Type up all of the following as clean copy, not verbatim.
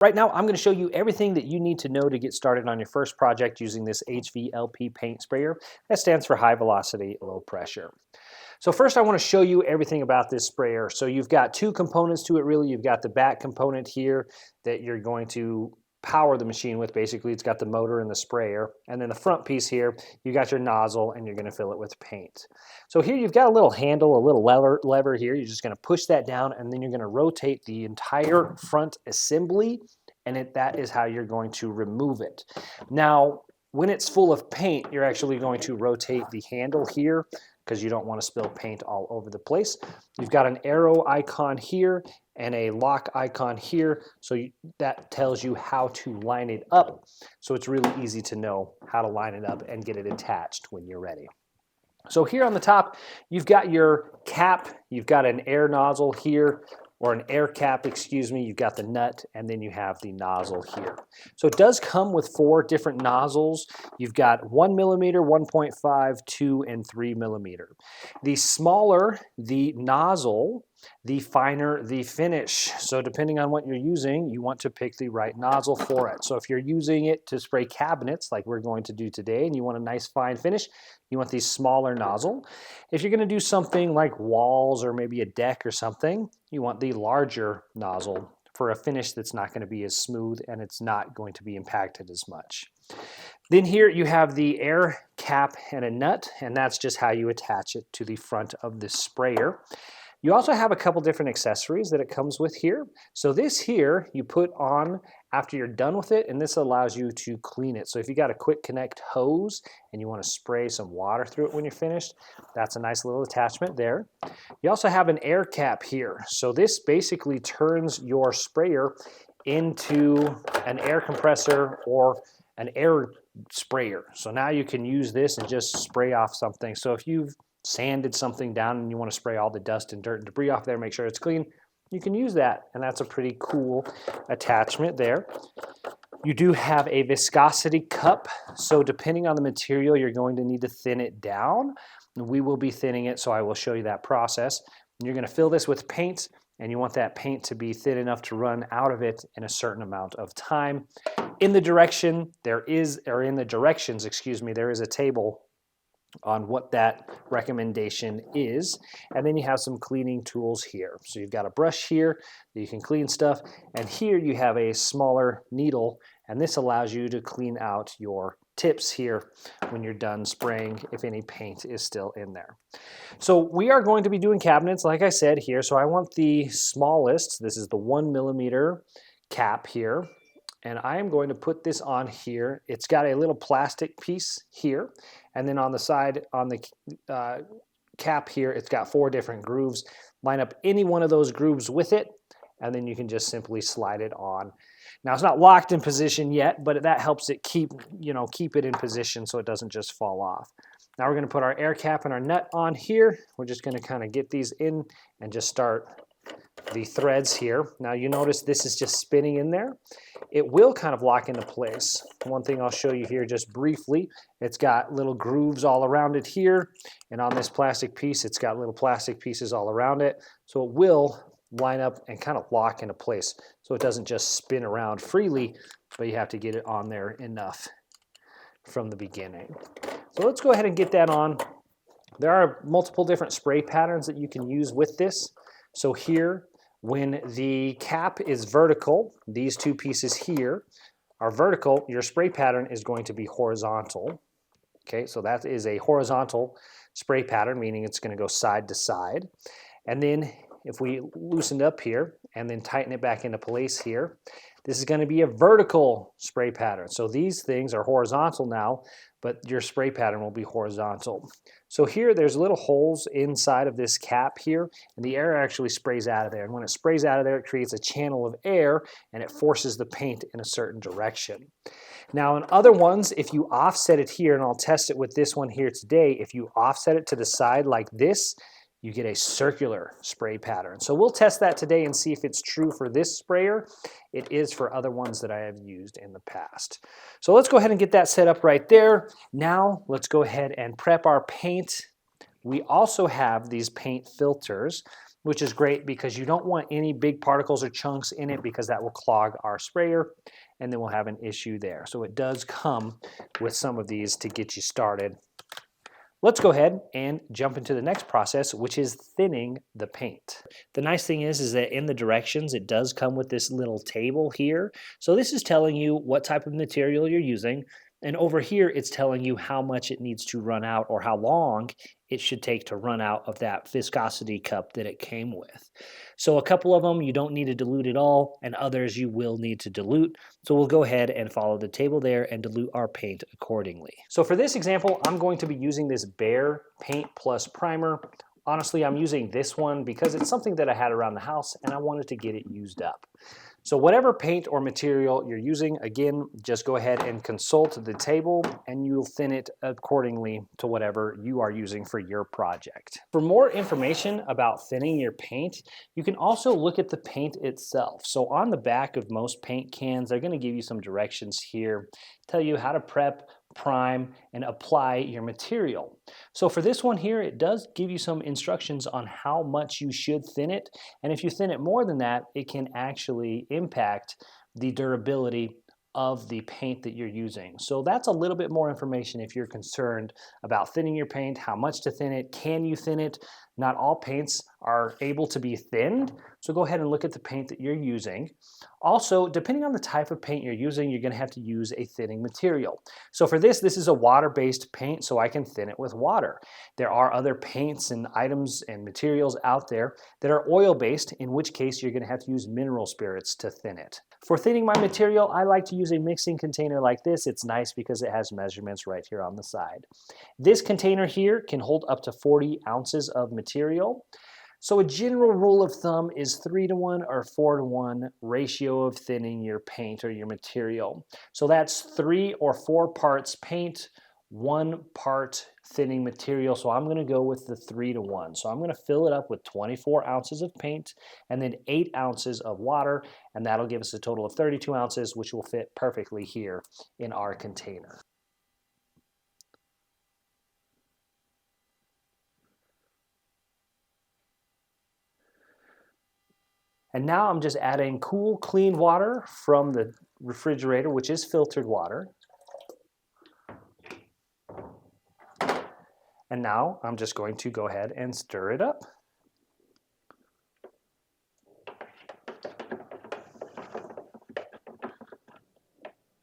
Right now, I'm going to show you everything that you need to know to get started on your first project using this HVLP paint sprayer. That stands for high velocity, low pressure. So first I want to show you everything about this sprayer. So you've got two components to it really. You've got the back component here that you're going to power the machine with. Basically, it's got the motor and the sprayer. And then the front piece here, you got your nozzle and you're going to fill it with paint. So here you've got a little handle, a little lever here. You're just going to push that down and then you're going to rotate the entire front assembly, and that is how you're going to remove it. Now, when it's full of paint, you're actually going to rotate the handle here because you don't want to spill paint all over the place. You've got an arrow icon here and a lock icon here, so that tells you how to line it up. So it's really easy to know how to line it up and get it attached when you're ready. So here on the top, you've got your cap, you've got an air nozzle here, or an air cap, excuse me. You've got the nut, and then you have the nozzle here. So it does come with 4 different nozzles. You've got 1 millimeter, 1.5, 2, and 3 millimeter. The smaller the nozzle, the finer the finish. So depending on what you're using, you want to pick the right nozzle for it. So if you're using it to spray cabinets like we're going to do today and you want a nice fine finish, you want the smaller nozzle. If you're going to do something like walls or maybe a deck or something, you want the larger nozzle for a finish that's not going to be as smooth and it's not going to be impacted as much. Then here you have the air cap and a nut, and that's just how you attach it to the front of the sprayer. You also have a couple different accessories that it comes with here. So this here you put on after you're done with it, and this allows you to clean it. So if you got a quick connect hose and you want to spray some water through it when you're finished, that's a nice little attachment there. You also have an air cap here. So this basically turns your sprayer into an air compressor or an air sprayer. So now you can use this and just spray off something. So if you've sanded something down and you want to spray all the dust and dirt and debris off there, make sure it's clean, you can use that, and that's a pretty cool attachment there. You do have a viscosity cup, so depending on the material, you're going to need to thin it down. We will be thinning it, so I will show you that process. You're going to fill this with paint, and you want that paint to be thin enough to run out of it in a certain amount of time. In the directions, there is a table on what that recommendation is, and then you have some cleaning tools here. So you've got a brush here that you can clean stuff, and here you have a smaller needle, and this allows you to clean out your tips here when you're done spraying if any paint is still in there. So we are going to be doing cabinets like I said here, so I want the smallest. This is the 1 millimeter cap here, and I am going to put this on here. It's got a little plastic piece here, and then on the side, on the cap here, it's got 4 different grooves. Line up any one of those grooves with it, and then you can just simply slide it on. Now it's not locked in position yet, but that helps it keep it in position so it doesn't just fall off. Now we're going to put our air cap and our nut on here. We're just going to kind of get these in and just start the threads here. Now you notice this is just spinning in there. It will kind of lock into place. One thing I'll show you here just briefly, it's got little grooves all around it here, and on this plastic piece it's got little plastic pieces all around it, so it will line up and kind of lock into place so it doesn't just spin around freely, but you have to get it on there enough from the beginning. So let's go ahead and get that on. There are multiple different spray patterns that you can use with this. So here, when the cap is vertical, these 2 pieces here are vertical, your spray pattern is going to be horizontal. Okay, so that is a horizontal spray pattern, meaning it's going to go side to side. And then if we loosen up here and then tighten it back into place here, this is going to be a vertical spray pattern. So these things are horizontal now, but your spray pattern will be horizontal. So here there's little holes inside of this cap here, and the air actually sprays out of there. And when it sprays out of there, it creates a channel of air, and it forces the paint in a certain direction. Now in other ones, if you offset it here, and I'll test it with this one here today, if you offset it to the side like this, you get a circular spray pattern. So we'll test that today and see if it's true for this sprayer. It is for other ones that I have used in the past. So let's go ahead and get that set up right there. Now let's go ahead and prep our paint. We also have these paint filters. which is great because you don't want any big particles or chunks in it because that will clog our sprayer and then we'll have an issue there. So it does come with some of these to get you started. Let's go ahead and jump into the next process, which is thinning the paint. The nice thing is that in the directions, it does come with this little table here. So this is telling you what type of material you're using. And over here, it's telling you how much it needs to run out or how long it should take to run out of that viscosity cup that it came with. So a couple of them, you don't need to dilute at all, and others you will need to dilute. So we'll go ahead and follow the table there and dilute our paint accordingly. So for this example, I'm going to be using this Behr Paint Plus Primer. Honestly, I'm using this one because it's something that I had around the house and I wanted to get it used up. So whatever paint or material you're using, again, just go ahead and consult the table and you'll thin it accordingly to whatever you are using for your project. For more information about thinning your paint, you can also look at the paint itself. So on the back of most paint cans, they're going to give you some directions here, tell you how to prep, prime, and apply your material. So for this one here, it does give you some instructions on how much you should thin it. And if you thin it more than that, it can actually impact the durability of the paint that you're using. So that's a little bit more information if you're concerned about thinning your paint, how much to thin it, can you thin it? Not all paints are able to be thinned, so go ahead and look at the paint that you're using. Also, depending on the type of paint you're using, you're going to have to use a thinning material. So for this is a water-based paint, so I can thin it with water. There are other paints and items and materials out there that are oil-based, in which case you're going to have to use mineral spirits to thin it. For thinning my material, I like to use a mixing container like this. It's nice because it has measurements right here on the side. This container here can hold up to 40 ounces of material. So a general rule of thumb is 3-to-1 or 4-to-1 ratio of thinning your paint or your material. So that's 3 or 4 parts paint, 1 part thinning material. So I'm going to go with the 3-to-1. So I'm going to fill it up with 24 ounces of paint and then 8 ounces of water, and that'll give us a total of 32 ounces, which will fit perfectly here in our container. And now I'm just adding cool, clean water from the refrigerator, which is filtered water. And now I'm just going to go ahead and stir it up.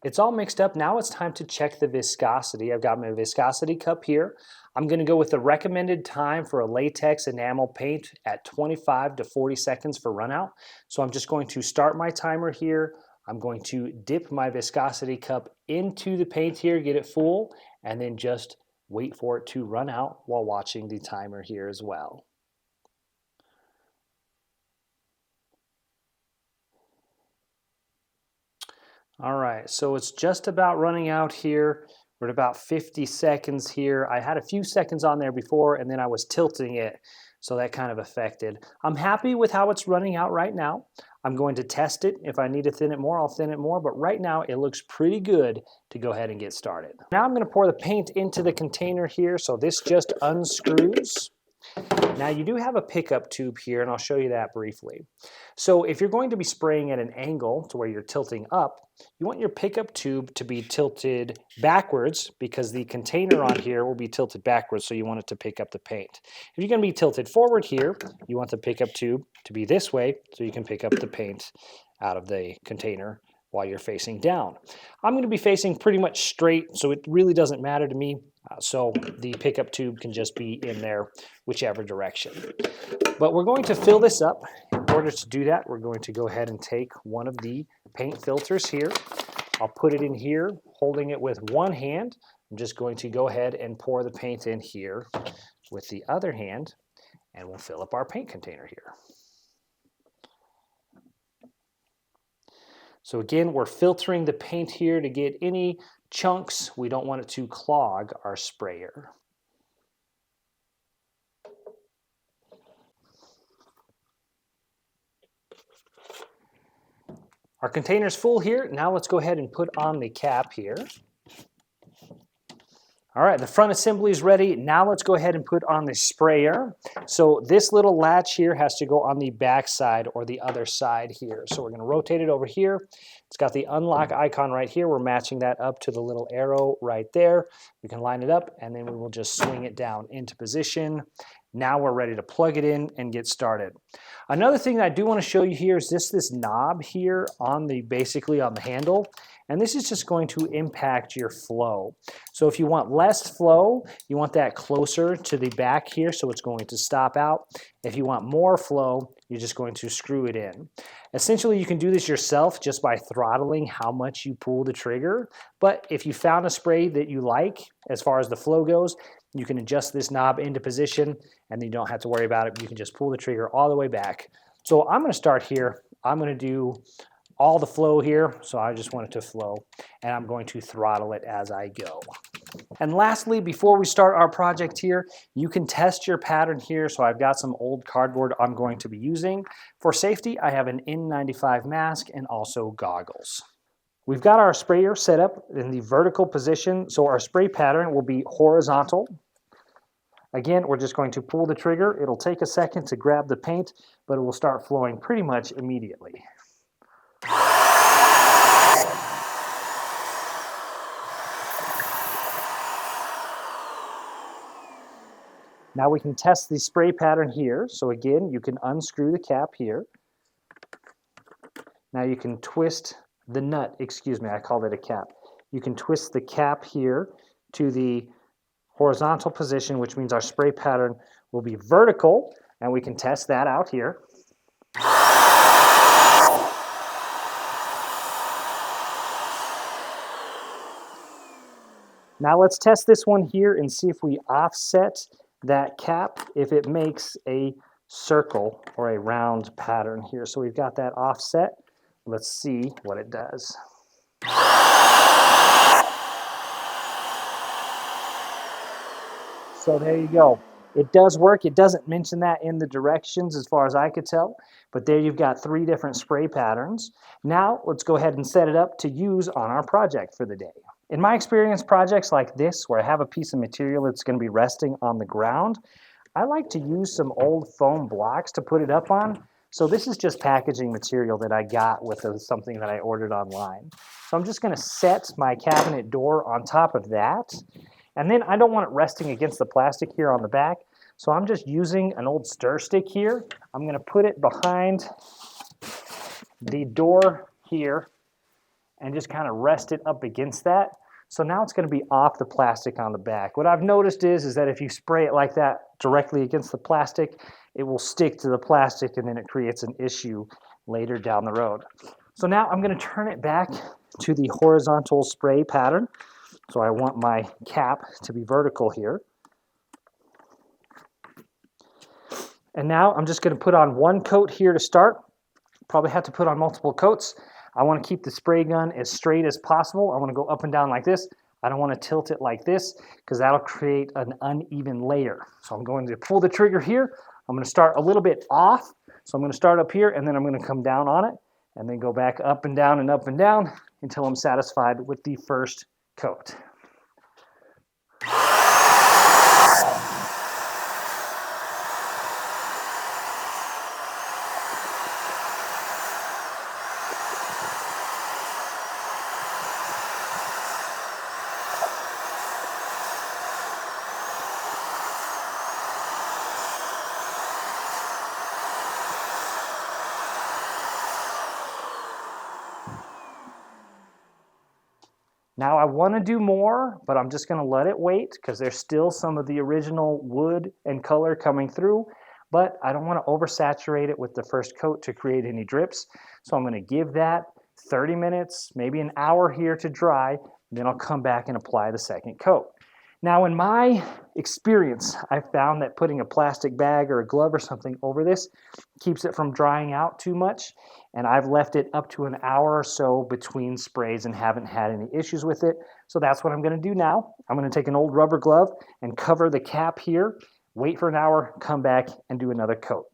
It's all mixed up. Now it's time to check the viscosity. I've got my viscosity cup here. I'm going to go with the recommended time for a latex enamel paint at 25 to 40 seconds for run out. So I'm just going to start my timer here. I'm going to dip my viscosity cup into the paint here, get it full, and then just wait for it to run out while watching the timer here as well. All right, so it's just about running out here. We're at about 50 seconds here. I had a few seconds on there before and then I was tilting it, so that kind of affected. I'm happy with how it's running out right now. I'm going to test it. If I need to thin it more, I'll thin it more, but right now it looks pretty good to go ahead and get started. Now I'm going to pour the paint into the container here, so this just unscrews. Now you do have a pickup tube here, and I'll show you that briefly. So if you're going to be spraying at an angle to where you're tilting up, you want your pickup tube to be tilted backwards because the container on here will be tilted backwards, so you want it to pick up the paint. If you're going to be tilted forward here, you want the pickup tube to be this way so you can pick up the paint out of the container while you're facing down. I'm going to be facing pretty much straight, so it really doesn't matter to me. So the pickup tube can just be in there whichever direction. But we're going to fill this up. In order to do that, we're going to go ahead and take one of the paint filters here. I'll put it in here, holding it with one hand. I'm just going to go ahead and pour the paint in here with the other hand, and we'll fill up our paint container here. So again, we're filtering the paint here to get any chunks. We don't want it to clog our sprayer. Our container's full here. Now let's go ahead and put on the cap here. All right, the front assembly is ready. Now let's go ahead and put on the sprayer. So this little latch here has to go on the back side or the other side here. So we're going to rotate it over here. It's got the unlock icon right here. We're matching that up to the little arrow right there. We can line it up and then we will just swing it down into position. Now we're ready to plug it in and get started. Another thing that I do want to show you here is this knob here on basically on the handle. And this is just going to impact your flow. So if you want less flow, you want that closer to the back here, so it's going to stop out. If you want more flow, you're just going to screw it in. Essentially, you can do this yourself just by throttling how much you pull the trigger. But if you found a spray that you like, as far as the flow goes, you can adjust this knob into position, and then you don't have to worry about it. You can just pull the trigger all the way back. So I'm going to start here. I'm going to do all the flow here, so I just want it to flow, and I'm going to throttle it as I go. And lastly, before we start our project here, you can test your pattern here. So I've got some old cardboard I'm going to be using. For safety, I have an N95 mask and also goggles. We've got our sprayer set up in the vertical position, so our spray pattern will be horizontal. Again, we're just going to pull the trigger. It'll take a second to grab the paint, but it will start flowing pretty much immediately. Now we can test the spray pattern here. So again, you can unscrew the cap here. Now you can twist the nut, excuse me, I called it a cap. You can twist the cap here to the horizontal position, which means our spray pattern will be vertical, and we can test that out here. Now let's test this one here and see if we offset that cap, if it makes a circle or a round pattern here. So we've got that offset. Let's see what it does. So there you go. It does work. It doesn't mention that in the directions as far as I could tell, but there you've got 3 different spray patterns. Now let's go ahead and set it up to use on our project for the day. In my experience, projects like this, where I have a piece of material that's going to be resting on the ground, I like to use some old foam blocks to put it up on. So this is just packaging material that I got with something that I ordered online. So I'm just going to set my cabinet door on top of that. And then I don't want it resting against the plastic here on the back. So I'm just using an old stir stick here. I'm going to put it behind the door here and just kind of rest it up against that. So now it's going to be off the plastic on the back. What I've noticed is that if you spray it like that directly against the plastic, it will stick to the plastic and then it creates an issue later down the road. So now I'm going to turn it back to the horizontal spray pattern. So I want my cap to be vertical here. And now I'm just going to put on 1 coat here to start. Probably have to put on multiple coats. I want to keep the spray gun as straight as possible. I want to go up and down like this. I don't want to tilt it like this because that'll create an uneven layer. So I'm going to pull the trigger here. I'm going to start a little bit off. So I'm going to start up here and then I'm going to come down on it and then go back up and down until I'm satisfied with the first coat. Now I want to do more, but I'm just going to let it wait because there's still some of the original wood and color coming through, but I don't want to oversaturate it with the first coat to create any drips. So I'm going to give that 30 minutes, maybe an hour here to dry, then I'll come back and apply the second coat. Now in my experience, I found that putting a plastic bag or a glove or something over this keeps it from drying out too much. And I've left it up to an hour or so between sprays and haven't had any issues with it. So that's what I'm going to do now. I'm going to take an old rubber glove and cover the cap here, wait for an hour, come back and do another coat.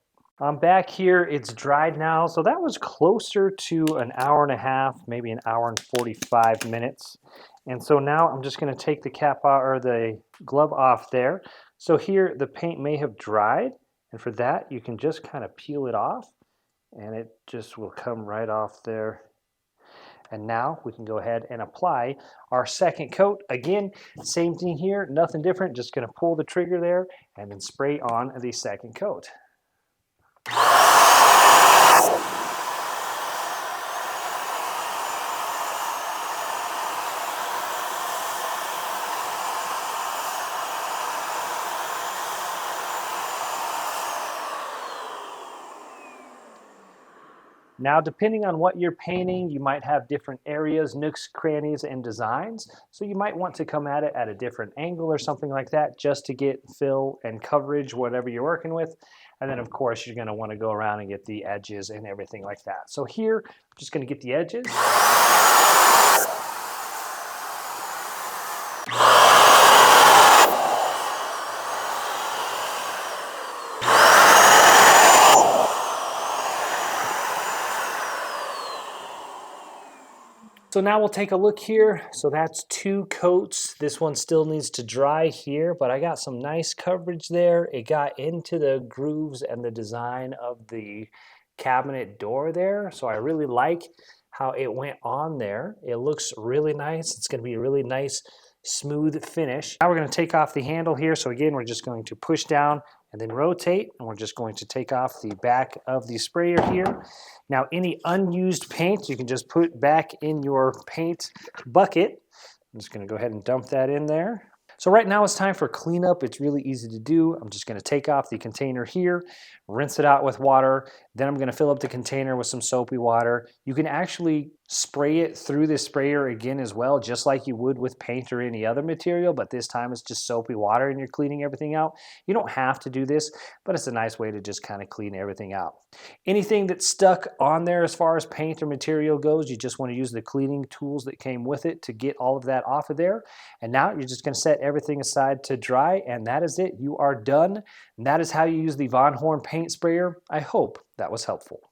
I'm back here, it's dried now, so that was closer to an hour and a half, maybe an hour and 45 minutes. And so now I'm just gonna take the cap out, or the glove off there. So here the paint may have dried, and for that you can just kind of peel it off and it just will come right off there. And now we can go ahead and apply our second coat. Again, same thing here, nothing different, just gonna pull the trigger there and then spray on the second coat. Now, depending on what you're painting, you might have different areas, nooks, crannies, and designs. So you might want to come at it at a different angle or something like that just to get fill and coverage, whatever you're working with. And then, of course, you're going to want to go around and get the edges and everything like that. So here, I'm just going to get the edges. So now we'll take a look here. So that's 2 coats. This one still needs to dry here, but I got some nice coverage there. It got into the grooves and the design of the cabinet door there. So I really like how it went on there. It looks really nice. It's gonna be a really nice, smooth finish. Now we're gonna take off the handle here. So again, we're just going to push down and then rotate, and we're just going to take off the back of the sprayer here. Now, any unused paint, you can just put back in your paint bucket. I'm just gonna go ahead and dump that in there. So right now it's time for cleanup. It's really easy to do. I'm just gonna take off the container here, rinse it out with water, then I'm gonna fill up the container with some soapy water. You can actually spray it through the sprayer again as well, just like you would with paint or any other material, but this time it's just soapy water and you're cleaning everything out. You don't have to do this, but it's a nice way to just kind of clean everything out. Anything that's stuck on there as far as paint or material goes, you just want to use the cleaning tools that came with it to get all of that off of there. And now you're just going to set everything aside to dry, and that is it. You are done. And that is how you use the Von Horn paint sprayer. I hope that was helpful.